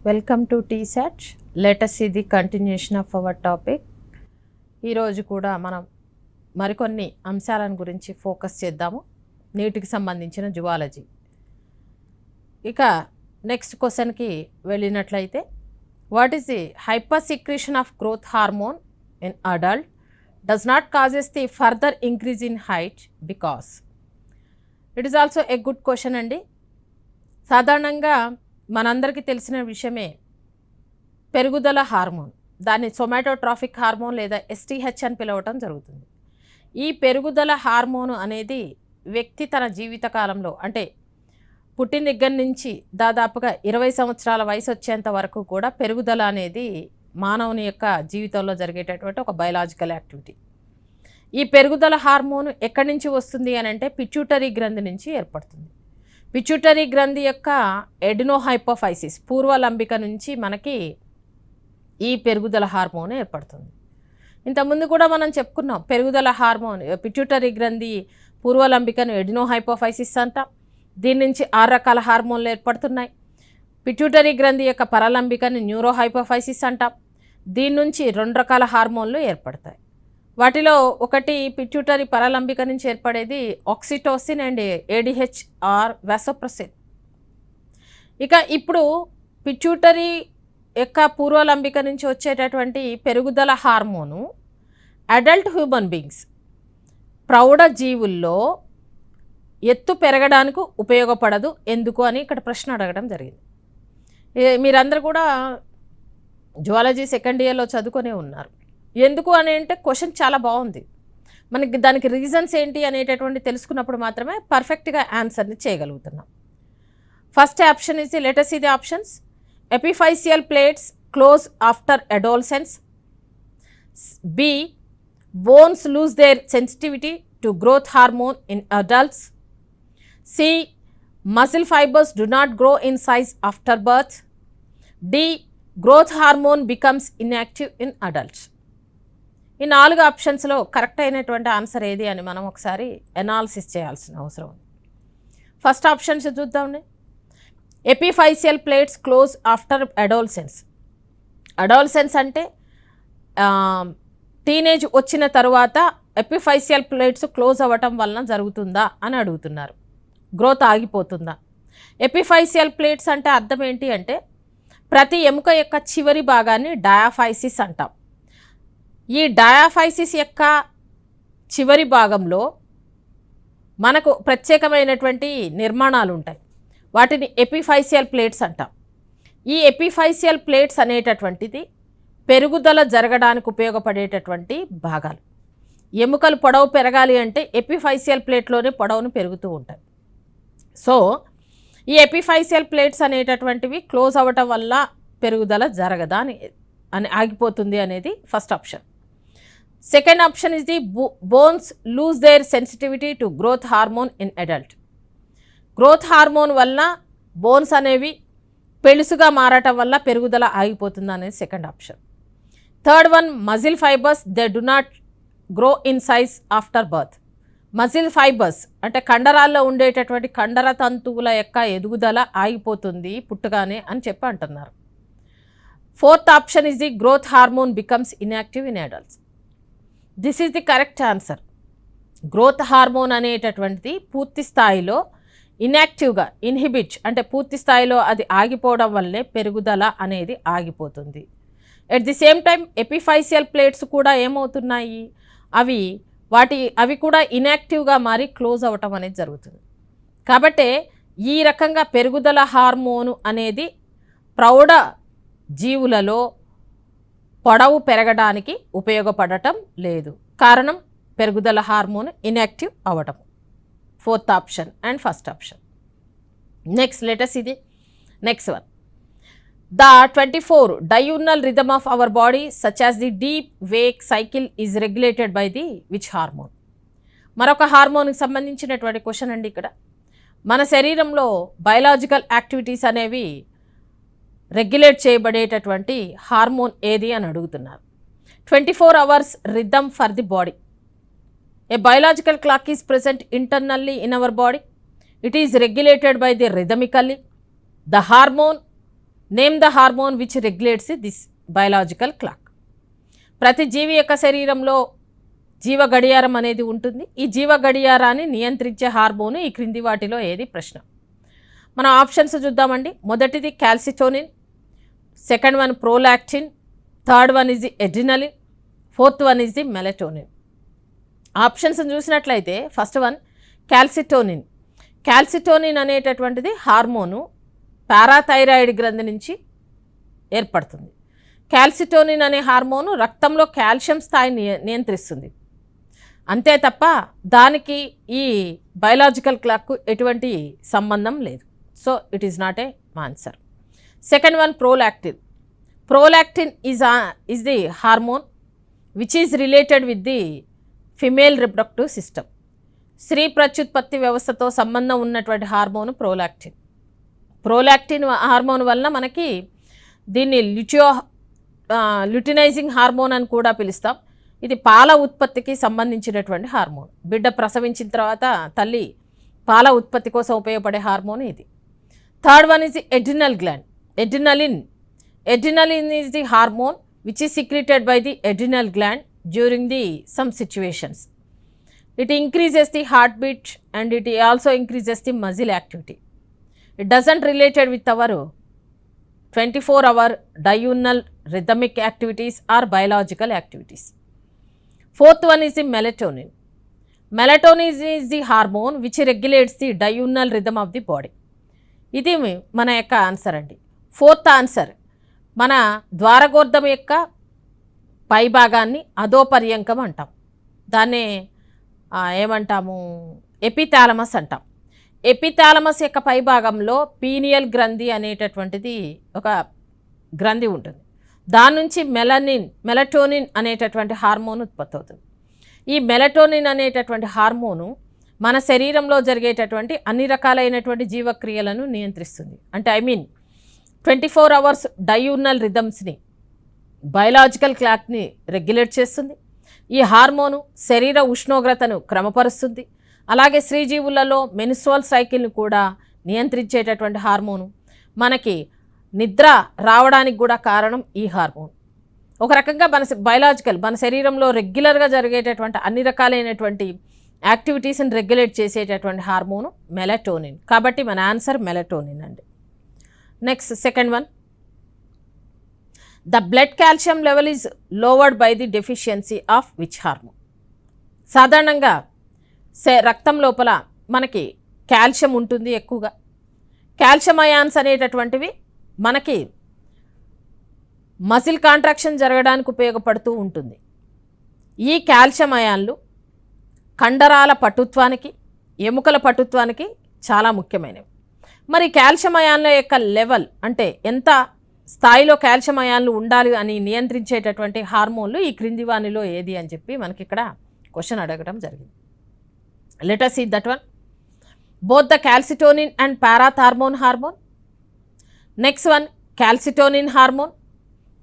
Welcome to T-SAT. Let us see the continuation of our topic. ఈరోజు కూడా మనం మరికొన్ని అంశాలను గురించి ఫోకస్ చేద్దాము. నీటికి సంబంధించిన జువాలజీ. ఇక నెక్స్ట్ క్వశ్చన్కి వెళ్ళినట్లయితే, what is the hyper secretion of growth hormone in adult does not causes the further increase in height because. It is also a good question అండి. సాధారణంగా మనందరికీ తెలిసిన విషయమే పెరుగుదల హార్మోన్, దాన్ని సొమాటోట్రాఫిక్ హార్మోన్ లేదా ఎస్టీహెచ్ అని పిలవటం జరుగుతుంది. ఈ పెరుగుదల హార్మోను అనేది వ్యక్తి తన జీవితకాలంలో, అంటే పుట్టిన దగ్గర నుంచి దాదాపుగా 20 సంవత్సరాల వయసు వచ్చేంత వరకు కూడా పెరుగుదల అనేది మానవుని యొక్క జీవితంలో జరిగేటటువంటి ఒక బయలాజికల్ యాక్టివిటీ. ఈ పెరుగుదల హార్మోన్ ఎక్కడి నుంచి వస్తుంది అని అంటే పిట్యూటరీ గ్రంథి నుంచి ఏర్పడుతుంది. పిట్యూటరీ గ్రంథి యొక్క ఎడినోహైపోఫైసిస్ పూర్వలంబిక నుంచి మనకి ఈ పెరుగుదల హార్మోన్ ఏర్పడుతుంది. ఇంతకుముందు కూడా మనం చెప్పుకున్నాం, పెరుగుదల హార్మోన్ పిట్యూటరీ గ్రంథి పూర్వలంబికను ఎడినోహైపోఫైసిస్ అంటాం. దీని నుంచి 6 రకాల హార్మోన్లు ఏర్పడుతున్నాయి. పిట్యూటరీ గ్రంథి యొక్క పరలంబికను న్యూరోహైపోఫైసిస్ అంటాం. దీని నుంచి 2 రకాల హార్మోన్లు ఏర్పడతాయి. వాటిలో ఒకటి పిట్యూటరీ పరలంబిక నుంచి ఏర్పడేది oxytocin and ADH or vasopressin. ఇక ఇప్పుడు పిట్యూటరీ యొక్క పూర్వలంబిక నుంచి వచ్చేటటువంటి పెరుగుదల హార్మోను అడల్ట్ హ్యూమన్ బీయింగ్స్, ప్రౌఢ జీవుల్లో ఎత్తు పెరగడానికి ఉపయోగపడదు ఎందుకు అని ఇక్కడ ప్రశ్న అడగడం జరిగింది. మీరందరూ కూడా జువాలజీ సెకండ్ ఇయర్లో చదువుకునే ఉన్నారు. ఎందుకు అని అంటే క్వశ్చన్ చాలా బాగుంది. మనకి దానికి రీజన్స్ ఏంటి అనేటటువంటి తెలుసుకున్నప్పుడు మాత్రమే పర్ఫెక్ట్గా ఆన్సర్ని చేయగలుగుతున్నాం. First option is let us see the options. Epiphyseal plates close after adolescence. B. Bones lose their sensitivity to growth hormone in adults. C. Muscle fibers do not grow in size after birth. D. Growth hormone becomes inactive in adults. ఈ 4 ఆప్షన్స్లో correct అయినటువంటి answer ఏది అని మనం ఒకసారి analysis చేయాల్సిన అవసరం ఉంది. ఫస్ట్ ఆప్షన్స్ చూద్దామండి. Epiphyseal plates close after adolescence. Adolescence అంటే టీనేజ్ వచ్చిన తరువాత ఎపిఫైసియల్ ప్లేట్స్ క్లోజ్ అవ్వటం వలన జరుగుతుందా అని అడుగుతున్నారు. గ్రోత్ ఆగిపోతుందా? ఎపిఫైసియల్ ప్లేట్స్ అంటే అర్థం ఏంటి అంటే ప్రతి ఎముక యొక్క చివరి భాగాన్ని డయాఫైసిస్ అంటాం. ఈ డయాఫైసిస్ యొక్క చివరి భాగంలో మనకు ప్రత్యేకమైనటువంటి నిర్మాణాలు ఉంటాయి. వాటిని ఎపిఫైసియల్ ప్లేట్స్ అంటాం. ఈ ఎపిఫైసియల్ ప్లేట్స్ అనేటటువంటిది పెరుగుదల జరగడానికి ఉపయోగపడేటటువంటి భాగాలు. ఎముకలు పొడవు పెరగాలి అంటే ఎపిఫైసియల్ ప్లేట్లోనే పొడవును పెరుగుతూ ఉంటాయి. సో ఈ ఎపిఫైసియల్ ప్లేట్స్ అనేటటువంటివి క్లోజ్ అవ్వటం వల్ల పెరుగుదల జరగదా అని ఆగిపోతుంది అనేది first option. Second option is the bones lose their sensitivity to growth hormone in adult. Growth hormone వల్ల బోన్స్ అనేవి పెళుసుగా మారటం వల్ల పెరుగుదల ఆగిపోతుంది అనేది second option. Third one, muscle fibres they do not grow in size after birth. Muscle fibres అంటే కండరాల్లో ఉండేటటువంటి కండర తంతువుల యొక్క ఎదుగుదల ఆగిపోతుంది పుట్టుగానే అని చెప్పి అంటున్నారు. Fourth option is the growth hormone becomes inactive in adults. This is the correct answer. Growth hormone అనేటటువంటిది పూర్తి స్థాయిలో ఇన్యాక్టివ్గా ఇన్హిబిట్ అంటే పూర్తి స్థాయిలో అది ఆగిపోవడం వల్లే పెరుగుదల అనేది ఆగిపోతుంది. At the same time epiphyseal plates కూడా ఏమవుతున్నాయి, అవి కూడా ఇన్యాక్టివ్గా మారి క్లోజ్ అవ్వటం అనేది జరుగుతుంది. కాబట్టి ఈ రకంగా పెరుగుదల హార్మోను అనేది ప్రౌఢ జీవులలో పొడవు పెరగడానికి ఉపయోగపడటం లేదు. కారణం పెరుగుదల హార్మోన్ ఇన్యాక్టివ్ అవ్వటం. Fourth option and first option. Next let us see the next one. The 24 diurnal rhythm of our body such as the deep wake cycle is regulated by the which hormone? మరొక హార్మోన్కి సంబంధించినటువంటి question అండి. ఇక్కడ మన శరీరంలో biological activities అనేవి regulate చేయబడేటటువంటి hormone ఏది అని అడుగుతున్నారు. 24 hours rhythm for the body. A biological clock is present internally in our body. It is regulated by the rhythmically. The hormone name the hormone which regulates this biological clock. ప్రతి జీవి యొక్క శరీరంలో జీవ గడియారం అనేది ఉంటుంది. ఈ జీవ గడియారాన్ని నియంత్రించే హార్మోన్ ఈ క్రింది వాటిలో ఏది ప్రశ్న. మనం ఆప్షన్స్ చూద్దామండి. మొదటిది calcitonin, second one prolactin, third one is the adrenaline, fourth one is the melatonin. Options చూసినట్లయితే ఫస్ట్ వన్ క్యాల్సిటోనిన్. క్యాల్సిటోనిన్ అనేటటువంటిది హార్మోను పారాథైరాయిడ్ గ్రంథి నుంచి ఏర్పడుతుంది. క్యాల్సిటోనిన్ అనే హార్మోను రక్తంలో కాల్షియం స్థాయిని నియంత్రిస్తుంది. అంతే తప్ప దానికి ఈ బయలాజికల్ క్లాక్కు ఎటువంటి సంబంధం లేదు. So it is not a answer. Second one prolactin. Prolactin is the hormone which is related with the female reproductive system. స్త్రీ ప్రత్యుత్పత్తి వ్యవస్థతో సంబంధం ఉన్నటువంటి హార్మోను ప్రోలాక్టిన్. ప్రోలాక్టిన్ హార్మోన్ వలన మనకి దీన్ని ల్యూటినైజింగ్ హార్మోన్ అని కూడా పిలుస్తాం. ఇది పాల ఉత్పత్తికి సంబంధించినటువంటి హార్మోన్. బిడ్డ ప్రసవించిన తర్వాత తల్లి పాల ఉత్పత్తి కోసం ఉపయోగపడే హార్మోన్ ఇది. Third one is the adrenal gland. Adrenaline. Adrenaline is the hormone which is secreted by the adrenal gland during the some situations. It increases the heartbeat and it also increases the muscle activity. It doesn't related with our 24-hour diurnal rhythmic activities or biological activities. Fourth one is the melatonin. Melatonin is the hormone which regulates the diurnal rhythm of the body. ఇది మన యొక్క answer అండి. Fourth answer మన ద్వారగోర్ధం యొక్క పై భాగాన్ని అధోపర్యంకం అంటాం. దాన్నే ఏమంటాము, ఎపిథాలమస్ అంటాం. ఎపిథాలమస్ యొక్క పై భాగంలో పీనియల్ గ్రంథి అనేటటువంటిది ఒక గ్రంథి ఉంటుంది. దాని నుంచి మెలటోనిన్ అనేటటువంటి హార్మోన్ ఉత్పత్తి అవుతుంది. ఈ మెలటోనిన్ అనేటటువంటి హార్మోను మన శరీరంలో జరిగేటటువంటి అన్ని రకాలైనటువంటి జీవక్రియలను నియంత్రిస్తుంది. అంటే 24 hours డయూర్నల్ రిథమ్స్ని, బయలాజికల్ క్లాక్ని రెగ్యులేట్ చేస్తుంది. ఈ హార్మోను శరీర ఉష్ణోగ్రతను క్రమపరుస్తుంది. అలాగే స్త్రీజీవులలో మెన్స్ట్రువల్ సైకిల్ని కూడా నియంత్రించేటటువంటి హార్మోను. మనకి నిద్ర రావడానికి కూడా కారణం ఈ హార్మోన్. ఒక రకంగా మన శరీరంలో రెగ్యులర్గా జరిగేటటువంటి అన్ని రకాలైనటువంటి యాక్టివిటీస్ని రెగ్యులేట్ చేసేటటువంటి హార్మోను మెలటోనిన్. కాబట్టి మన ఆన్సర్ మెలటోనిన్ అండి. Next second one, the blood calcium level is lowered by the deficiency of which hormone. సాధారణంగా రక్తం లోపల మనకి కాల్షియం ఉంటుంది ఎక్కువగా. కాల్షియం అయాన్స్ అనేటటువంటివి మనకి మజిల్ కాంట్రాక్షన్ జరగడానికి ఉపయోగపడుతూ ఉంటుంది. ఈ కాల్షియం అయాన్లు కండరాల పటుత్వానికి, ఎముకల పటుత్వానికి చాలా ముఖ్యమైనవి. మరి కాల్షియం అయాన్ల యొక్క లెవెల్ అంటే ఎంత స్థాయిలో కాల్షియం అయాన్లు ఉండాలి అని నియంత్రించేటటువంటి హార్మోన్లు ఈ క్రింది వానిలో ఏది అని చెప్పి మనకి ఇక్కడ క్వశ్చన్ అడగడం జరిగింది. Let us see that one. Both the calcitonin and parathormone hormone. Next one calcitonin hormone.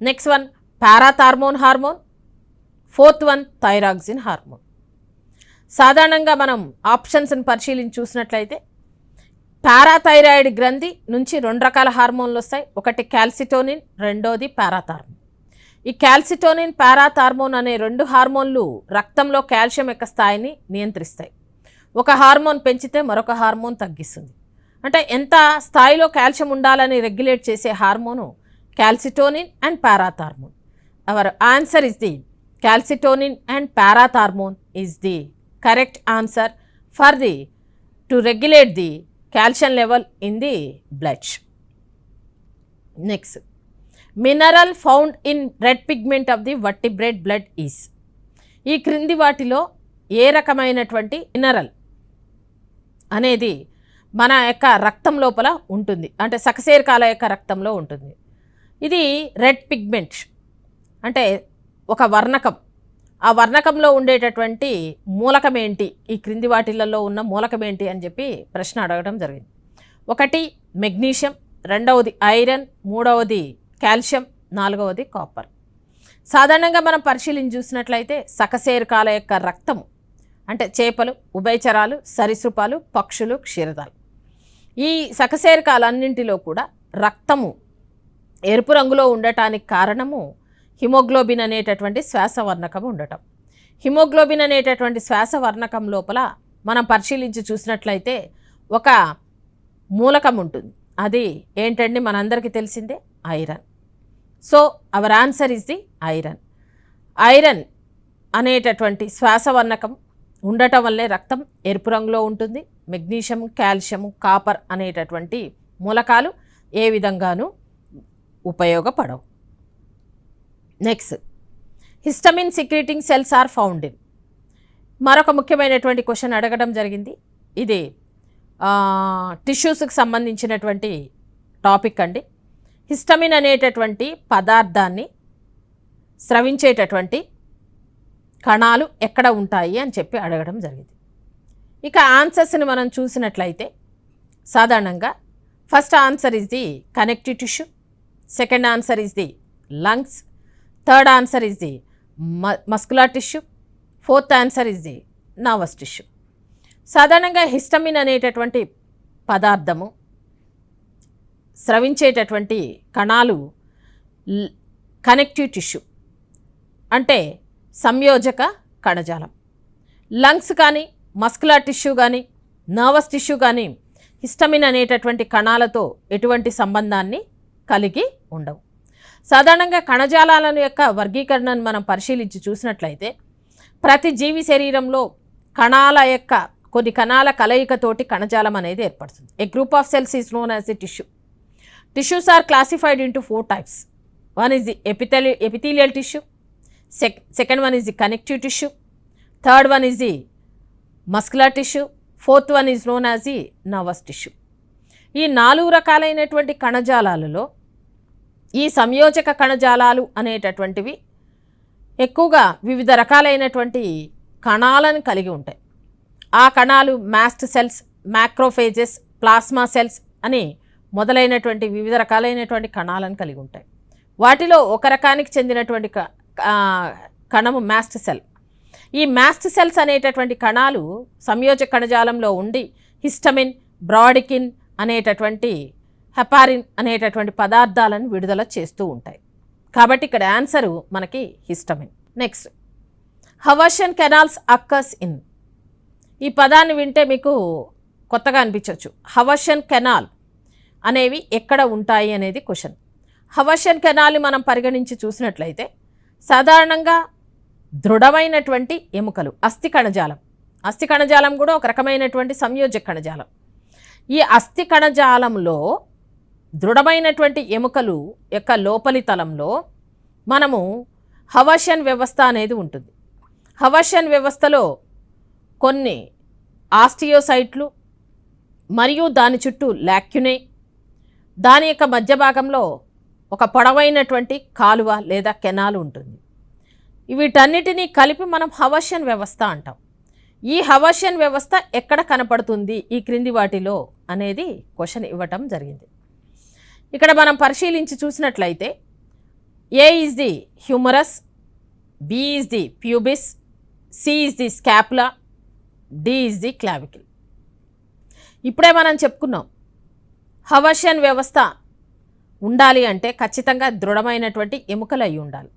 Next one parathormone hormone. Fourth one thyroxine hormone. సాధారణంగా మనం ఆప్షన్స్ని పరిశీలించి చూసినట్లయితే పారాథైరాయిడ్ గ్రంథి నుంచి 2 రకాల హార్మోన్లు వస్తాయి. ఒకటి క్యాల్సిటోనిన్, రెండోది పారాథార్మోన్. ఈ క్యాల్సిటోనిన్, పారాథార్మోన్ అనే 2 హార్మోన్లు రక్తంలో కాల్షియం యొక్క స్థాయిని నియంత్రిస్తాయి. ఒక హార్మోన్ పెంచితే మరొక హార్మోన్ తగ్గిస్తుంది. అంటే ఎంత స్థాయిలో కాల్షియం ఉండాలని రెగ్యులేట్ చేసే hormone calcitonin and parathormone. Hour answer is the calcitonin and parathormone is the correct answer for the to regulate the calcium level in the blood. Next, mineral found in red pigment of the vertebrate blood is. ఈ క్రింది వాటిలో ఏ రకమైనటువంటి mineral అనేది మన యొక్క రక్తం లోపల ఉంటుంది, అంటే సకశేరుకాల యొక్క రక్తంలో ఉంటుంది. ఇది రెడ్ పిగ్మెంట్ అంటే ఒక వర్ణకం. ఆ వర్ణకంలో ఉండేటటువంటి మూలకం ఏంటి, ఈ క్రింది వాటిలలో ఉన్న మూలకం ఏంటి అని చెప్పి ప్రశ్న అడగడం జరిగింది. ఒకటి మెగ్నీషియం, రెండవది ఐరన్, మూడవది కాల్షియం, నాలుగవది కాపర్. సాధారణంగా మనం పరిశీలించి చూసినట్లయితే సకశేరుకాల యొక్క రక్తం అంటే చేపలు, ఉభయచరాలు, సరీసృపాలు, పక్షులు, క్షీరదాలు, ఈ సకశేరుకాలన్నింటిలో కూడా రక్తము ఎరుపు రంగులో ఉండటానికి కారణము హిమోగ్లోబిన్ అనేటటువంటి శ్వాసవర్ణకం ఉండటం. హిమోగ్లోబిన్ అనేటటువంటి శ్వాసవర్ణకం లోపల మనం పరిశీలించి చూసినట్లయితే ఒక మూలకం ఉంటుంది. అది ఏంటండి, మనందరికీ తెలిసిందే, iron. So our answer is the iron. Iron అనేటటువంటి శ్వాసవర్ణకం ఉండటం వల్లే రక్తం ఎరుపు రంగులో ఉంటుంది. మెగ్నీషియం, కాల్షియం, కాపర్ అనేటటువంటి మూలకాలు ఏ విధంగానూ ఉపయోగపడవు. Next, histamine secreting cells are found in. మరొక ముఖ్యమైనటువంటి క్వశ్చన్ అడగడం జరిగింది. ఇది టిష్యూస్కి సంబంధించినటువంటి టాపిక్ అండి. హిస్టమిన్ అనేటటువంటి పదార్థాన్ని స్రవించేటటువంటి కణాలు ఎక్కడ ఉంటాయి అని చెప్పి అడగడం జరిగింది. ఇక ఆన్సర్స్ని మనం చూసినట్లయితే సాధారణంగా first answer is the connective tissue, second answer is the lungs, third answer is the muscular tissue, fourth answer is the nervous tissue. సాధారణంగా హిస్టమిన్ అనేటటువంటి పదార్థము స్రవించేటటువంటి కణాలు కనెక్టివ్ టిష్యూ అంటే సంయోజక కణజాలం. లంగ్స్ కానీ, మస్కులర్ టిష్యూ కానీ, నర్వస్ టిష్యూ కానీ histamine అనేటటువంటి కణాలతో ఎటువంటి సంబంధాన్ని కలిగి ఉండవు. సాధారణంగా కణజాలాల యొక్క వర్గీకరణను మనం పరిశీలించి చూసినట్లయితే ప్రతి జీవి శరీరంలో కణాల యొక్క కొన్ని కణాల కలయికతోటి కణజాలం అనేది ఏర్పడుతుంది. A group of cells is known as the tissue. Tissues are classified into 4 types. One is the epithelial tissue, second one is the connective tissue, third one is the muscular tissue, fourth one is known as the nervous tissue. ఈ 4 రకాలైనటువంటి కణజాలాలలో ఈ సంయోజక కణజాలాలు అనేటటువంటివి ఎక్కువగా వివిధ రకాలైనటువంటి కణాలను కలిగి ఉంటాయి. ఆ కణాలు mast cells, macrophages, plasma cells అని మొదలైనటువంటి వివిధ రకాలైనటువంటి కణాలను కలిగి ఉంటాయి. వాటిలో ఒక రకానికి చెందినటువంటి కణము మాస్ట్ సెల్. ఈ మాస్ట్ సెల్స్ అనేటటువంటి కణాలు సంయోజక కణజాలంలో ఉండి హిస్టమిన్, బ్రాడికిన్ అనేటటువంటి హెపారిన్ అనేటటువంటి పదార్థాలను విడుదల చేస్తూ ఉంటాయి. కాబట్టి ఇక్కడ ఆన్సరు మనకి histamine. Next, Haversian canals occurs in. ఈ పదాన్ని వింటే మీకు కొత్తగా అనిపించవచ్చు. హవర్షన్ కెనాల్ అనేవి ఎక్కడ ఉంటాయి అనేది క్వశ్చన్. హవర్షన్ కెనాల్ని మనం పరిగణించి చూసినట్లయితే సాధారణంగా దృఢమైనటువంటి ఎముకలు, అస్థి కణజాలం. అస్థి కణజాలం కూడా ఒక రకమైనటువంటి సంయోజక కణజాలం. ఈ అస్థి కణజాలంలో దృఢమైనటువంటి ఎముకలు యొక్క లోపలి తలంలో మనము హవర్షన్ వ్యవస్థ అనేది ఉంటుంది. హవర్షన్ వ్యవస్థలో కొన్ని ఆస్టియోసైట్లు మరియు దాని చుట్టూ లాక్యునే, దాని యొక్క మధ్య భాగంలో ఒక పొడవైనటువంటి కాలువ లేదా కెనాల్ ఉంటుంది. వీటన్నిటినీ కలిపి మనం హవర్షన్ వ్యవస్థ అంటాం. ఈ హవర్షన్ వ్యవస్థ ఎక్కడ కనపడుతుంది ఈ క్రింది వాటిలో అనేది క్వశ్చన్ ఇవ్వటం జరిగింది. ఇక్కడ మనం పరిశీలించి చూసినట్లయితే A is the humerus, B is the pubis, C is the scapula, D is the clavicle. ఇప్పుడే మనం చెప్పుకున్నాం హవర్షన్ వ్యవస్థ ఉండాలి అంటే ఖచ్చితంగా దృఢమైనటువంటి ఎముకలు అయి ఉండాలి.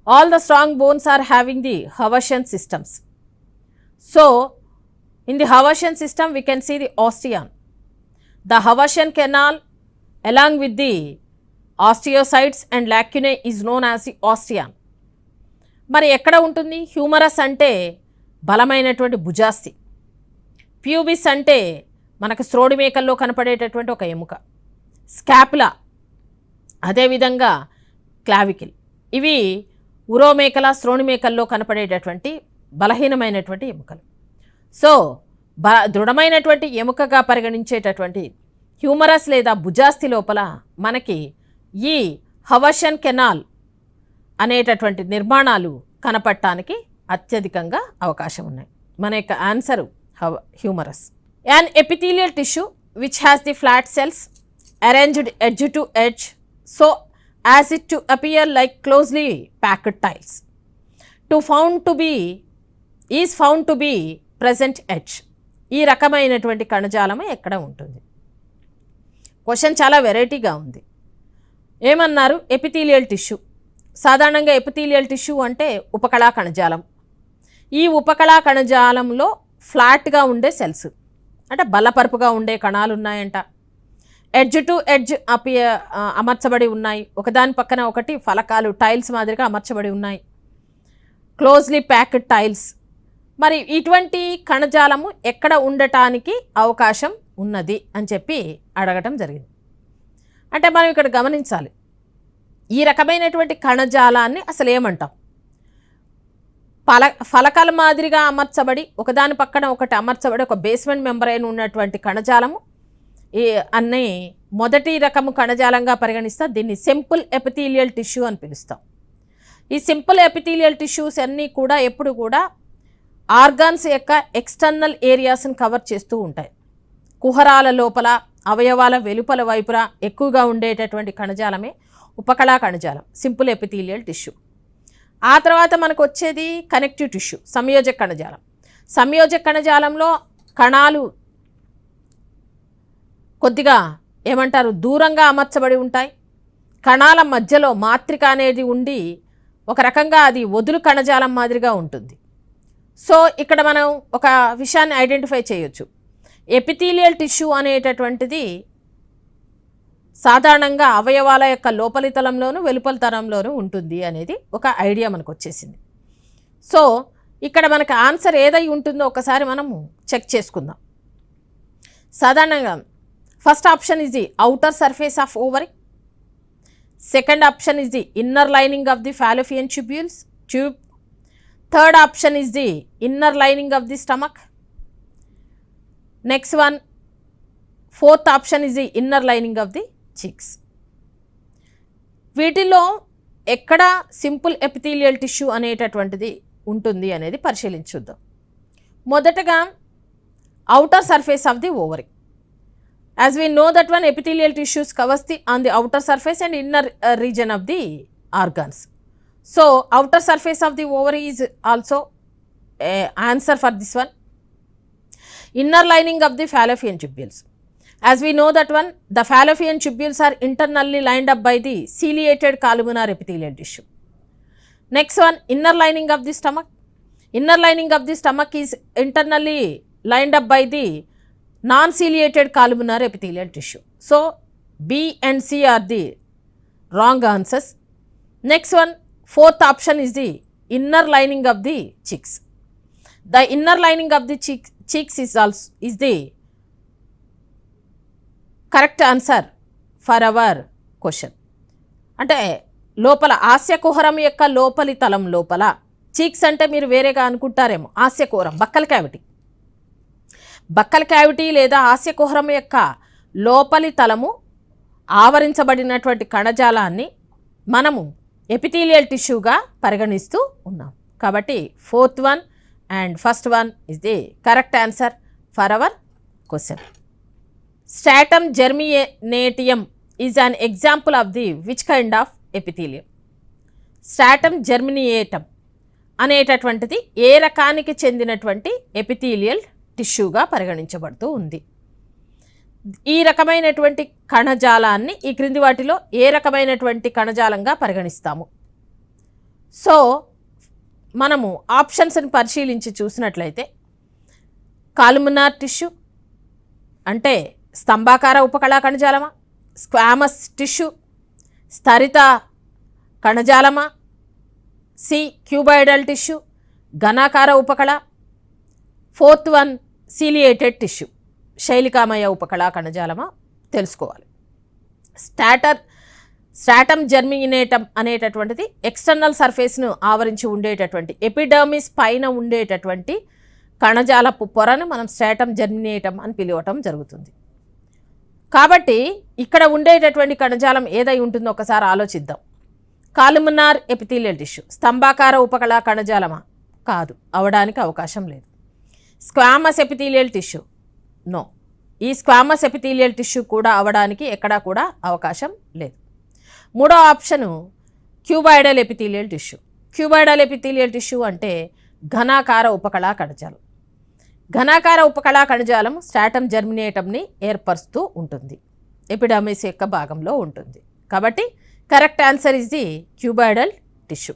All the strong bones are having the Haversian systems. So in the Haversian system we can see the osteon. The Haversian canal along with the osteocytes and lacunae is known as the osteon. మరి ఎక్కడ ఉంటుంది? Humorous అంటే బలమైనటువంటి భుజాస్థి, pubis అంటే మనకు శ్రోడి మేకల్లో కనపడేటటువంటి ఒక ఎముక, స్కాపులా అదేవిధంగా క్లావికిల్. ఇవి ఉరోమేకల, శ్రోణి మేకల్లో కనపడేటటువంటి బలహీనమైనటువంటి ఎముకలు. సో దృఢమైనటువంటి ఎముకగా పరిగణించేటటువంటి హ్యూమరస్ లేదా భుజాస్థి లోపల మనకి ఈ హవర్షన్ కెనాల్ అనేటటువంటి నిర్మాణాలు కనపడటానికి అత్యధికంగా అవకాశం ఉన్నాయి. మన యొక్క answer humerus. An epithelial tissue which has the flat cells arranged edge to edge so as it to appear like closely packed tiles is found to be present edge. ఈ రకమైనటువంటి కణజాలము ఎక్కడ ఉంటుంది? క్వశ్చన్ చాలా వెరైటీగా ఉంది. ఏమన్నారు? Epithelial tissue. సాధారణంగా epithelial tissue అంటే ఉపకళా కణజాలం. ఈ ఉపకళా కణజాలంలో ఫ్లాట్గా ఉండే సెల్స్, అంటే బలపరుపుగా ఉండే కణాలు ఉన్నాయంట. ఎడ్జ్ టు ఎడ్జ్ అమర్చబడి ఉన్నాయి, ఒకదాని పక్కన ఒకటి ఫలకాలు టైల్స్ మాదిరిగా అమర్చబడి ఉన్నాయి, క్లోజ్లీ ప్యాక్డ్ టైల్స్. మరి ఇటువంటి కణజాలము ఎక్కడ ఉండటానికి అవకాశం ఉన్నది అని చెప్పి అడగటం జరిగింది. అంటే మనం ఇక్కడ గమనించాలి, ఈ రకమైనటువంటి కణజాలాన్ని అసలు ఏమంటాం? ఫలకాల మాదిరిగా అమర్చబడి ఒకదాని పక్కన ఒకటి అమర్చబడి ఒక బేస్మెంట్ మెంబ్రేన్ ఉన్నటువంటి కణజాలము అన్నీ మొదటి రకము కణజాలంగా పరిగణిస్తాం. దీన్ని సింపుల్ ఎపిథీలియల్ టిష్యూ అని పిలుస్తాం. ఈ సింపుల్ ఎపిథీలియల్ టిష్యూస్ అన్నీ కూడా ఎప్పుడు కూడా ఆర్గాన్స్ యొక్క ఎక్స్టర్నల్ ఏరియాస్ని కవర్ చేస్తూ ఉంటాయి. కుహరాల లోపల, అవయవాల వెలుపల వైపున ఎక్కువగా ఉండేటటువంటి కణజాలమే ఉపకళా కణజాలం, సింపుల్ ఎపిథీలియల్ టిష్యూ. ఆ తర్వాత మనకు వచ్చేది కనెక్టివ్ టిష్యూ, సంయోజక కణజాలం. సంయోజక కణజాలంలో కణాలు కొద్దిగా ఏమంటారు, దూరంగా అమర్చబడి ఉంటాయి. కణాల మధ్యలో మాత్రిక అనేది ఉండి ఒక రకంగా అది వదులు కణజాలం మాదిరిగా ఉంటుంది. సో ఇక్కడ మనం ఒక విషయాన్ని ఐడెంటిఫై చేయొచ్చు. ఎపిథీలియల్ టిష్యూ అనేటటువంటిది సాధారణంగా అవయవాల యొక్క లోపలి తలంలోనూ వెలుపలి తలంలోనూ ఉంటుంది అనేది ఒక ఐడియా మనకు వచ్చేసింది. సో ఇక్కడ మనకు ఆన్సర్ ఏదై ఉంటుందో ఒకసారి మనము చెక్ చేసుకుందాం. సాధారణంగా first option is the outer surface of ovary. Second option is the inner lining of the fallopian tube. Third option is the inner lining of the stomach. Next one, fourth option is the inner lining of the cheeks. వీటిలో ఎక్కడ simple epithelial tissue అనేటటువంటిది ఉంటుంది అనేది పరిశీలించుద్దాం. మొదటగా outer surface of the ovary. As we know that one, epithelial tissues covers on the outer surface and inner region of the organs. So outer surface of the ovary is also a answer for this one. Inner lining of the fallopian tubules. As we know that one, the fallopian tubules are internally lined up by the ciliated columnar epithelial tissue. Next one, inner lining of the stomach. Inner lining of the stomach is internally lined up by the non-ciliated columnar epithelial tissue. So B and C are the wrong answers. Next one, fourth option is the inner lining of the cheeks. The inner lining of the cheeks is the correct answer for our question. అంటే లోపల హాస్యకుహరం యొక్క లోపలి తలం లోపల, cheeks అంటే మీరు వేరేగా అనుకుంటారేమో, హాస్యకుహరం బక్కల క్యావిటీ లేదా హాస్యకుహరం యొక్క లోపలి తలము ఆవరించబడినటువంటి కణజాలాన్ని మనము ఎపిథీలియల్ టిష్యూగా పరిగణిస్తూ ఉన్నాం. కాబట్టి fourth one and first one is the correct answer for our question. Stratum germinativum is an example of the which kind of epithelium? Stratum germinativum అనేటటువంటిది ఏ రకానికి చెందినటువంటి ఎపిథీలియల్ టిష్యూగా పరిగణించబడుతూ ఉంది. ఈ రకమైనటువంటి కణజాలాన్ని ఈ క్రింది వాటిలో ఏ రకమైనటువంటి కణజాలంగా పరిగణిస్తాము? సో మనము ఆప్షన్స్ని పరిశీలించి చూసినట్లయితే కాలుమినార్ టిష్యూ అంటే స్తంభాకార ఉపకళా కణజాలమా, స్క్వామస్ టిష్యూ స్థరిత కణజాలమా, సి క్యూబాయిడల్ టిష్యూ ఘనాకార ఉపకళ, ఫోర్త్ వన్ సీలియేటెడ్ టిష్యూ శైలికామయ ఉపకళా కణజాలమా తెలుసుకోవాలి. స్ట్రాటమ్ జెర్మినేటం అనేటటువంటిది ఎక్స్టర్నల్ సర్ఫేస్ను ఆవరించి ఉండేటటువంటి ఎపిడర్మిస్ పైన ఉండేటటువంటి కణజాలపు పొరను మనం స్ట్రాటమ్ జెర్మినేటం అని పిలవటం జరుగుతుంది. కాబట్టి ఇక్కడ ఉండేటటువంటి కణజాలం ఏదై ఉంటుందో ఒకసారి ఆలోచిద్దాం. కాలుమినార్ ఎపిథీలియల్ టిష్యూ స్తంభాకార ఉపకళా కణజాలమా? కాదు, అవడానికి అవకాశం లేదు. స్క్వామస్ ఎపిథీలియల్ టిష్యూ నో, ఈ స్క్వామస్ ఎపిథీలియల్ టిష్యూ కూడా అవడానికి ఎక్కడా కూడా అవకాశం లేదు. మూడో option cuboidal epithelial tissue. Cuboidal epithelial tissue అంటే ఘనాకార ఉపకళా కణజాలం. ఘనాకార ఉపకళా కణజాలం స్ట్రాటమ్ జెర్మినేటంని ఏర్పరుస్తూ ఉంటుంది, ఎపిడర్మిస్ యొక్క భాగంలో ఉంటుంది. కాబట్టి correct answer is the cuboidal tissue.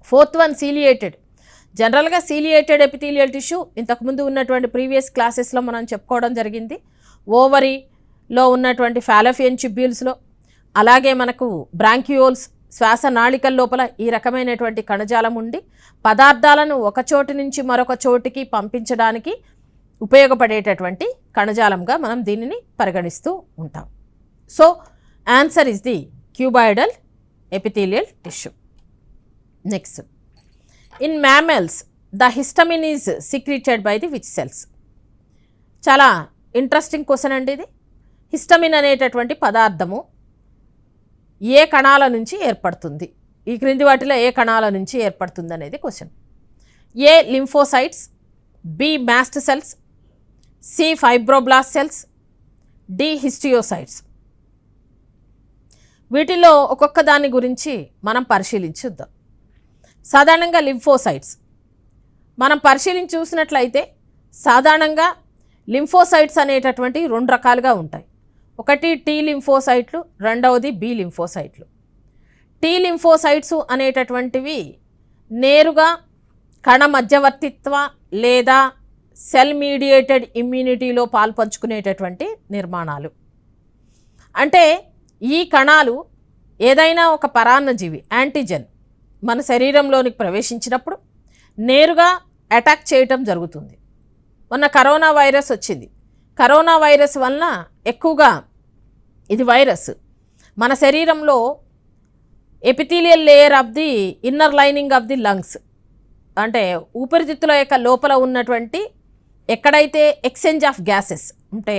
Fourth one ciliated. జనరల్గా సీలియేటెడ్ ఎపిథీలియల్ టిష్యూ ఇంతకుముందు ఉన్నటువంటి ప్రీవియస్ క్లాసెస్లో మనం చెప్పుకోవడం జరిగింది. ఓవరీలో ఉన్నటువంటి ఫాలోపియన్ ట్యూబ్యూల్స్లో, అలాగే మనకు బ్రాంక్యూల్స్ శ్వాస నాళికల లోపల ఈ రకమైనటువంటి కణజాలం ఉండి పదార్థాలను ఒక చోటు నుంచి మరొక చోటికి పంపించడానికి ఉపయోగపడేటటువంటి కణజాలంగా మనం దీనిని పరిగణిస్తూ ఉంటాం. So answer is the cuboidal epithelial tissue. Next, in mammals the histamine is secreted by the which cells? చాలా ఇంట్రెస్టింగ్ క్వశ్చన్ అండి ఇది. హిస్టమిన్ అనేటటువంటి పదార్థము ఏ కణాల నుంచి ఏర్పడుతుంది? ఈ క్రింది వాటిలో ఏ కణాల నుంచి ఏర్పడుతుంది అనేది question. A lymphocytes, B mast cells, C fibroblast cells, D histiocytes. వీటిలో ఒక్కొక్క దాని గురించి మనం పరిశీలించుద్దాం. సాధారణంగా లింఫోసైట్స్ మనం పరిశీలించి చూసినట్లయితే సాధారణంగా లింఫోసైట్స్ అనేటటువంటి రెండు రకాలుగా ఉంటాయి. ఒకటి టీ లింఫోసైట్లు, రెండవది బి లింఫోసైట్లు. టీ లింఫోసైట్స్ అనేటటువంటివి నేరుగా కణ మధ్యవర్తిత్వ లేదా సెల్ మీడియేటెడ్ ఇమ్యూనిటీలో పాల్పంచుకునేటటువంటి నిర్మాణాలు. అంటే ఈ కణాలు ఏదైనా ఒక పరాన్నజీవి యాంటీజెన్ మన శరీరంలోనికి ప్రవేశించినప్పుడు నేరుగా అటాక్ చేయటం జరుగుతుంది. మొన్న కరోనా వైరస్ వచ్చింది. కరోనా వైరస్ వలన ఎక్కువగా ఇది వైరస్ మన శరీరంలో epithelial layer of the inner lining of the lungs, అంటే ఊపిరితిత్తుల యొక్క లోపల ఉన్నటువంటి ఎక్కడైతే ఎక్స్చేంజ్ ఆఫ్ గ్యాసెస్ అంటే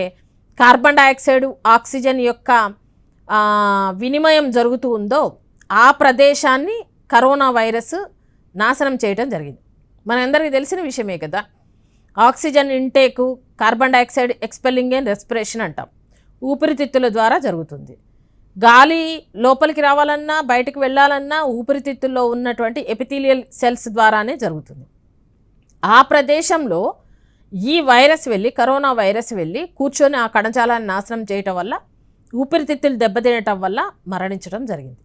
కార్బన్ డైఆక్సైడ్ ఆక్సిజన్ యొక్క వినిమయం జరుగుతూ ఉందో ఆ ప్రదేశాన్ని కరోనా వైరస్ నాశనం చేయడం జరిగింది. మనందరికీ తెలిసిన విషయమే కదా. Oxygen intake, carbon dioxide expelling and respiration అంటాం. ఊపిరితిత్తుల ద్వారా జరుగుతుంది. గాలి లోపలికి రావాలన్నా బయటకు వెళ్ళాలన్నా ఊపిరితిత్తుల్లో ఉన్నటువంటి ఎపిథీలియల్ సెల్స్ ద్వారానే జరుగుతుంది. ఆ ప్రదేశంలో ఈ వైరస్ వెళ్ళి, కరోనా వైరస్ వెళ్ళి కూర్చొని ఆ కణజాలాన్ని నాశనం చేయటం వల్ల ఊపిరితిత్తులు దెబ్బతినటం వల్ల మరణించడం జరిగింది.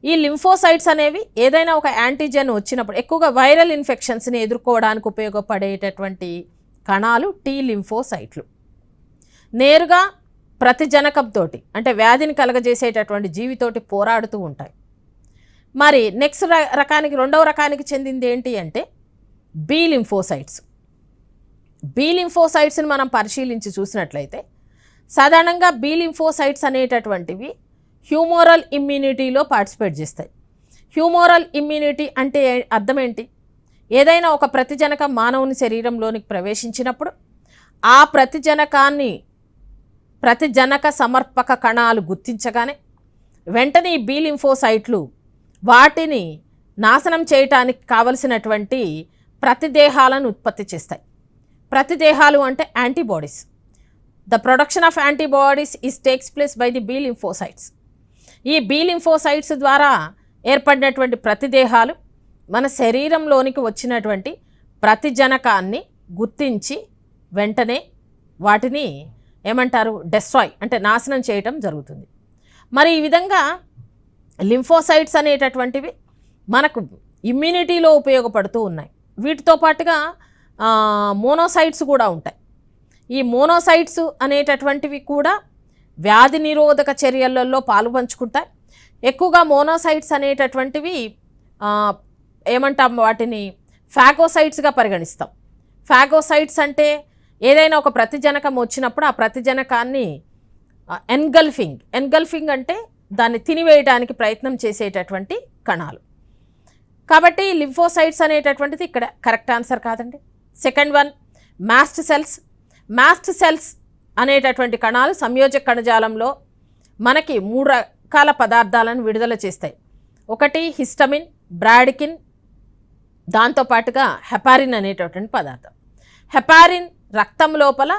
ఈ లింఫోసైట్స్ అనేవి ఏదైనా ఒక యాంటీజెన్ వచ్చినప్పుడు ఎక్కువగా వైరల్ ఇన్ఫెక్షన్స్ని ఎదుర్కోవడానికి ఉపయోగపడేటటువంటి కణాలు టీ లింఫోసైట్లు. నేరుగా ప్రతిజనకంతో అంటే వ్యాధిని కలగజేసేటటువంటి జీవితోటి పోరాడుతూ ఉంటాయి. మరి నెక్స్ట్ రకానికి, రెండవ రకానికి చెందింది ఏంటి అంటే బి లింఫోసైట్స్. బి లింఫోసైట్స్ని మనం పరిశీలించి చూసినట్లయితే సాధారణంగా బి లింఫోసైట్స్ అనేటటువంటివి హ్యూమోరల్ ఇమ్యూనిటీలో పార్టిసిపేట్ చేస్తాయి. హ్యూమోరల్ ఇమ్యూనిటీ అంటే అర్థం ఏంటి? ఏదైనా ఒక ప్రతిజనకం మానవుని శరీరంలోనికి ప్రవేశించినప్పుడు ఆ ప్రతిజనక సమర్పక కణాలు గుర్తించగానే వెంటనే ఈ బి లింఫోసైట్లు వాటిని నాశనం చేయటానికి కావలసినటువంటి ప్రతిదేహాలను ఉత్పత్తి చేస్తాయి. ప్రతిదేహాలు అంటే antibodies. The production of antibodies is takes place by the B lymphocytes. ఈ బి లింఫోసైట్స్ ద్వారా ఏర్పడినటువంటి ప్రతిదేహాలు మన శరీరంలోనికి వచ్చినటువంటి ప్రతిజనకాన్ని గుర్తించి వెంటనే వాటిని ఏమంటారు, డెస్ట్రాయ్ అంటే నాశనం చేయటం జరుగుతుంది. మరి ఈ విధంగా లింఫోసైట్స్ అనేటటువంటివి మనకు ఇమ్యూనిటీలో ఉపయోగపడుతూ ఉన్నాయి. వీటితో పాటుగా మోనోసైట్స్ కూడా ఉంటాయి. ఈ మోనోసైట్స్ అనేటటువంటివి కూడా వ్యాధి నిరోధక చర్యలలో పాలుపంచుకుంటాయి. ఎక్కువగా మోనోసైట్స్ అనేటటువంటివి ఏమంటాం, వాటిని ఫాగోసైట్స్గా పరిగణిస్తాం. ఫాగోసైట్స్ అంటే ఏదైనా ఒక ప్రతిజనకం వచ్చినప్పుడు ఆ ప్రతిజనకాన్ని ఎన్గల్ఫింగ్ అంటే దాన్ని తినివేయడానికి ప్రయత్నం చేసేటటువంటి కణాలు. కాబట్టి లింఫోసైట్స్ అనేటటువంటిది ఇక్కడ కరెక్ట్ ఆన్సర్ కాదండి. Second one mast cells. Mast cells అనేటటువంటి కణాలు సంయోజక కణజాలంలో మనకి 3 రకాల పదార్థాలను విడుదల చేస్తాయి. ఒకటి హిస్టమిన్, బ్రాడికిన్, దాంతోపాటుగా హెపారిన్ అనేటటువంటి పదార్థం. హెపారిన్ రక్తం లోపల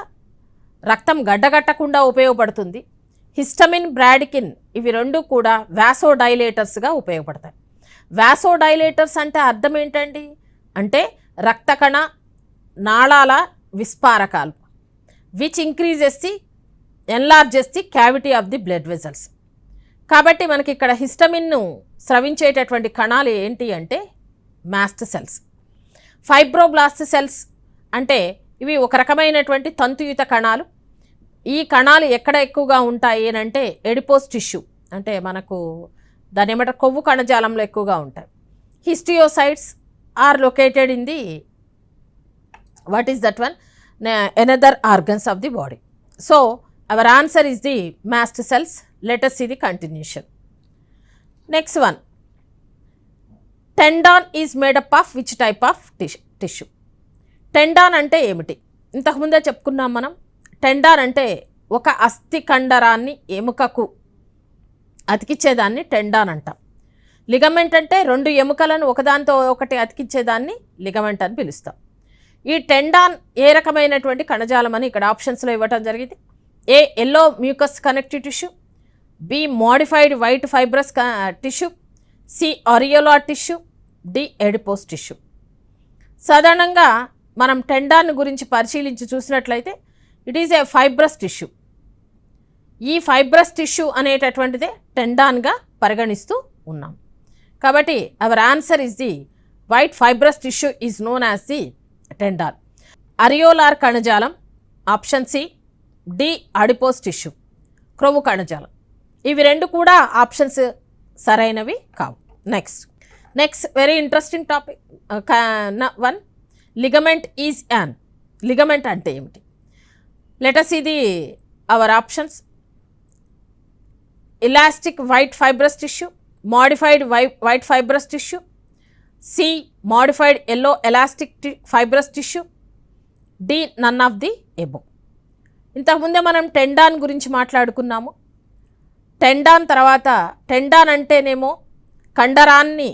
రక్తం గడ్డగట్టకుండా ఉపయోగపడుతుంది. హిస్టమిన్, బ్రాడికిన్ ఇవి రెండు కూడా వాసోడైలేటర్స్గా ఉపయోగపడతాయి. వాసోడైలేటర్స్ అంటే అర్థం ఏంటండి అంటే రక్తకణ నాళాల విస్పారకాలు, which increases the enlarges the cavity of the blood vessels. కాబట్టి మనకి ఇక్కడ హిస్టమిన్ను స్రవించేటటువంటి కణాలు ఏంటి అంటే మాస్ట్ సెల్స్. ఫైబ్రోబ్లాస్ట్ సెల్స్ అంటే ఇవి ఒక రకమైనటువంటి తంతుయుత కణాలు. ఈ కణాలు ఎక్కడ ఎక్కువగా ఉంటాయి అని అంటే ఎడిపోస్ టిష్యూ, అంటే మనకు దాని ఏమంటారు కొవ్వు కణజాలంలో ఎక్కువగా ఉంటాయి. Histiocytes are located in the what is that one another organs of the body. So our answer is the mast cells. Let us see the continuation. Next one, tendon is made up of which type of tissue? Tendon అంటే ఏమిటి? ఇంతకుముందే చెప్పుకున్నాం మనం. Tendon అంటే ఒక అస్థి కండరాన్ని ఎముకకు అతికిచ్చేదాన్ని tendon అంటాం. Ligament అంటే రెండు ఎముకలను ఒకదానితో ఒకటి అతికిచ్చేదాన్ని లిగమెంట్ అని పిలుస్తాం. ఈ టెండాన్ ఏ రకమైనటువంటి కణజాలం అని ఇక్కడ ఆప్షన్స్లో ఇవ్వటం జరిగింది. A yellow mucous connective tissue, B modified white fibrous tissue, C areolar tissue, D adipose tissue. సాధారణంగా మనం టెండాన్ గురించి పరిశీలించి చూసినట్లయితే it is a fibrous tissue. ఈ ఫైబ్రస్ టిష్యూ అనేటటువంటిదే టెండాన్గా పరిగణిస్తూ ఉన్నాం. కాబట్టి our answer is the white fibrous tissue is known as the tendon. Areolar కణజాలం option C, D adipose tissue క్రొవ్వు కణజాలం. ఇవి రెండు కూడా ఆప్షన్స్ సరైనవి కావు. Next very interesting topic one, ligament is an. Ligament అంటే ఏమిటి? Let us see the our options. Elastic white fibrous tissue, modified white fibrous tissue, C modified yellow elastic fibrous tissue, D none of the above. ఇంతకుముందే మనం tendon గురించి మాట్లాడుకున్నాము. Tendon తర్వాత tendon అంటేనేమో కండరాన్ని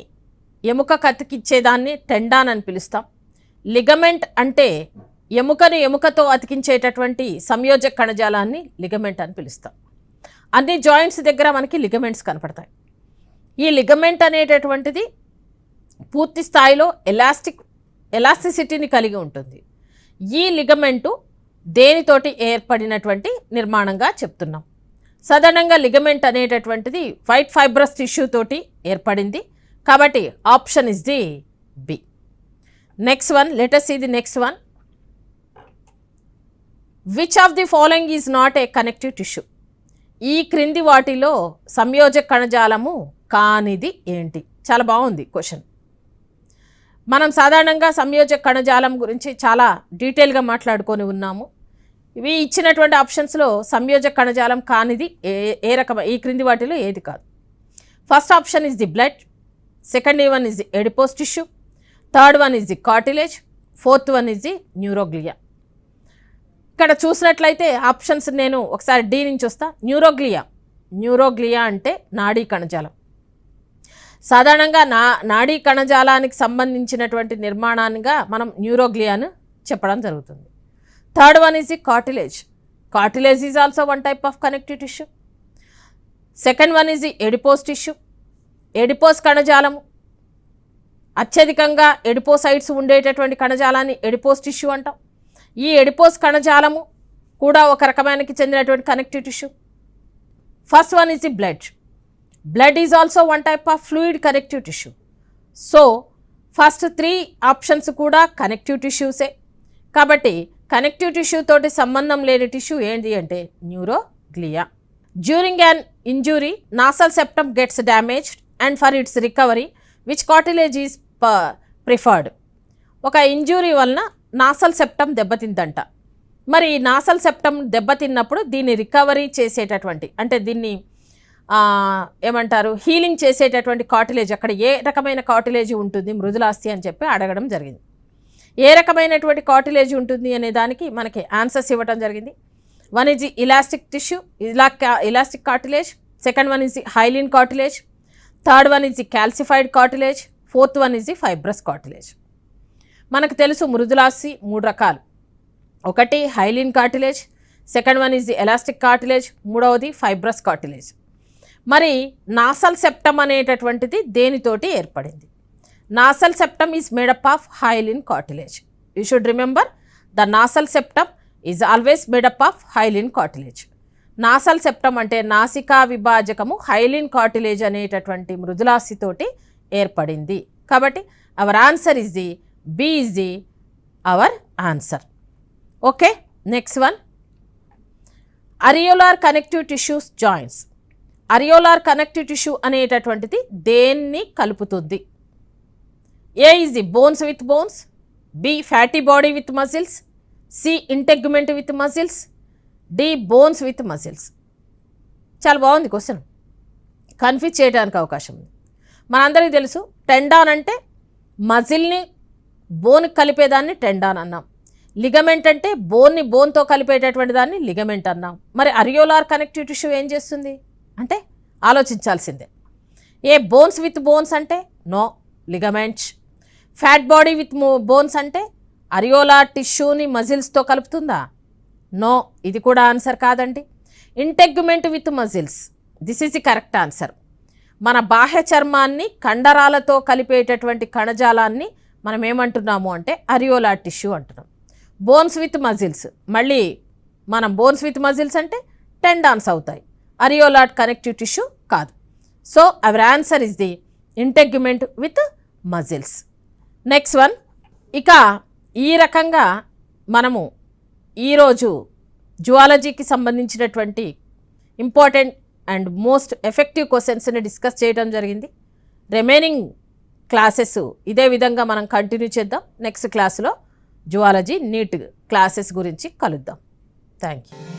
ఎముక కతికిచ్చేదాన్ని tendon అని పిలుస్తాం. లిగమెంట్ అంటే ఎముకను ఎముకతో అతికించేటటువంటి సంయోజక కణజాలాన్ని లిగమెంట్ అని పిలుస్తాం. అన్ని జాయింట్స్ దగ్గర మనకి లిగమెంట్స్ కనపడతాయి. ఈ లిగమెంట్ అనేటటువంటిది పూర్తి స్థాయిలో ఎలాస్టిసిటీని కలిగి ఉంటుంది. ఈ లిగమెంటు దేనితోటి ఏర్పడినటువంటి నిర్మాణంగా చెప్తున్నాం. సాధారణంగా లిగమెంట్ అనేటటువంటిది వైట్ ఫైబ్రస్ టిష్యూ తోటి ఏర్పడింది. కాబట్టి option is the B. Next one, let us see the next one. Which of the following is not a connective tissue? ఈ క్రింది వాటిలో సంయోజక కణజాలము కానిది ఏంటి? చాలా బాగుంది క్వశ్చన్. మనం సాధారణంగా సంయోజక కణజాలం గురించి చాలా డీటెయిల్గా మాట్లాడుకొని ఉన్నాము. ఇవి ఇచ్చినటువంటి ఆప్షన్స్లో సంయోజక కణజాలం కానిది ఏ రకమైన ఈ క్రింది వాటిలో ఏది కాదు. First option is the blood, second one is the adipose tissue, third one is the cartilage, fourth one is the neuroglia. ఇక్కడ చూసినట్లయితే ఆప్షన్స్ నేను ఒకసారి డి నుంచి వస్తా. న్యూరోగ్లియా అంటే నాడీ కణజాలం. సాధారణంగా నాడీ కణజాలానికి సంబంధించినటువంటి నిర్మాణాన్నిగా మనం న్యూరోగ్లియాను చెప్పడం జరుగుతుంది. Third one is the cartilage is also one type of connective tissue. Second one is the adipose tissue. Adipose కణజాలము అత్యధికంగా ఎడిపోసైట్స్ ఉండేటటువంటి కణజాలాన్ని ఎడిపోస్ టిష్యూ అంటాం. ఈ ఎడిపోస్ కణజాలము కూడా ఒక రకమైనకి చెందినటువంటి connective tissue. First one is the blood is also one type of fluid connective tissue. So first 3 options కూడా కనెక్టివ్ టిష్యూసే. కాబట్టి కనెక్టివ్ టిష్యూ తోటి సంబంధం లేని టిష్యూ ఏంటి అంటే neuroglia. During an injury nasal septum gets damaged and for its recovery which cartilage is preferred. ఒక injury వలన నాసల్ సెప్టమ్ దెబ్బతిందంట. మరి ఈ నాసల్ సెప్టమ్ దెబ్బతిన్నప్పుడు దీన్ని రికవరీ చేసేటటువంటి అంటే దీన్ని ఏమంటారు హీలింగ్ చేసేటటువంటి కార్టిలేజ్ అక్కడ ఏ రకమైన కార్టిలేజ్ ఉంటుంది మృదులాస్థి అని చెప్పి అడగడం జరిగింది. ఏ రకమైనటువంటి కార్టిలేజ్ ఉంటుంది అనే దానికి మనకి ఆన్సర్స్ ఇవ్వడం జరిగింది. One is the elastic tissue, elastic cartilage. Second one is the hyaline cartilage. Third one is the calcified cartilage. Fourth one is the fibrous cartilage. మనకు తెలుసు మృదులాస్థి 3 రకాలు. ఒకటి hyaline cartilage, second one is the elastic cartilage, మూడవది fibrous cartilage. మరి nasal septum అనేటటువంటిది దేనితోటి ఏర్పడింది? Nasal septum is made up of hyaline cartilage. You should remember the nasal septum is always made up of hyaline cartilage. Nasal septum అంటే నాసికా విభాజకము hyaline cartilage అనేటటువంటి మృదులాస్థితోటి ఏర్పడింది. కాబట్టి our answer is the B is the our answer. Okay, next one, areolar connective tissues joints. Areolar connective tissue అనేటటువంటిది దేన్ని కలుపుతుంది? A is the bones with bones, B fatty body with muscles, C integument with muscles, D bones with muscles. చాలా బాగుంది question, confuse చేయడానికి అవకాశం ఉంది. మనందరికీ తెలుసు టెండాన్ అంటే మజిల్ని బోన్కి కలిపేదాన్ని టెండాన్ అన్నాం. లిగమెంట్ అంటే బోన్ని బోన్తో కలిపేటటువంటి దాన్ని లిగమెంట్ అన్నాం. మరి అరియోలార్ కనెక్టివ్ టిష్యూ ఏం చేస్తుంది అంటే ఆలోచించాల్సిందే. ఏ బోన్స్ విత్ బోన్స్ అంటే no, ligaments. Fat body with bones అంటే అరియోలార్ టిష్యూని మజిల్స్తో కలుపుతుందా? నో, ఇది కూడా ఆన్సర్ కాదండి. Integument with muscles, this is the correct answer. మన బాహ్య చర్మాన్ని కండరాలతో కలిపేటటువంటి కణజాలాన్ని మనం ఏమంటున్నాము అంటే అరియోలార్ టిష్యూ అంటున్నాం. బోన్స్ విత్ మజిల్స్, మళ్ళీ మనం బోన్స్ విత్ మజిల్స్ అంటే టెండాన్స్ అవుతాయి, అరియోలార్ కనెక్టివ్ టిష్యూ కాదు. So our answer is the integument with muscles. Next one, ఇక ఈ రకంగా మనము ఈరోజు జువాలజీకి సంబంధించినటువంటి ఇంపార్టెంట్ అండ్ మోస్ట్ ఎఫెక్టివ్ క్వశ్చన్స్ని డిస్కస్ చేయడం జరిగింది. రిమైనింగ్ క్లాసెస్ ఇదే విధంగా మనం కంటిన్యూ చేద్దాం. నెక్స్ట్ క్లాస్లో జువాలజీ నీట్ క్లాసెస్ గురించి కలుద్దాం. Thank you.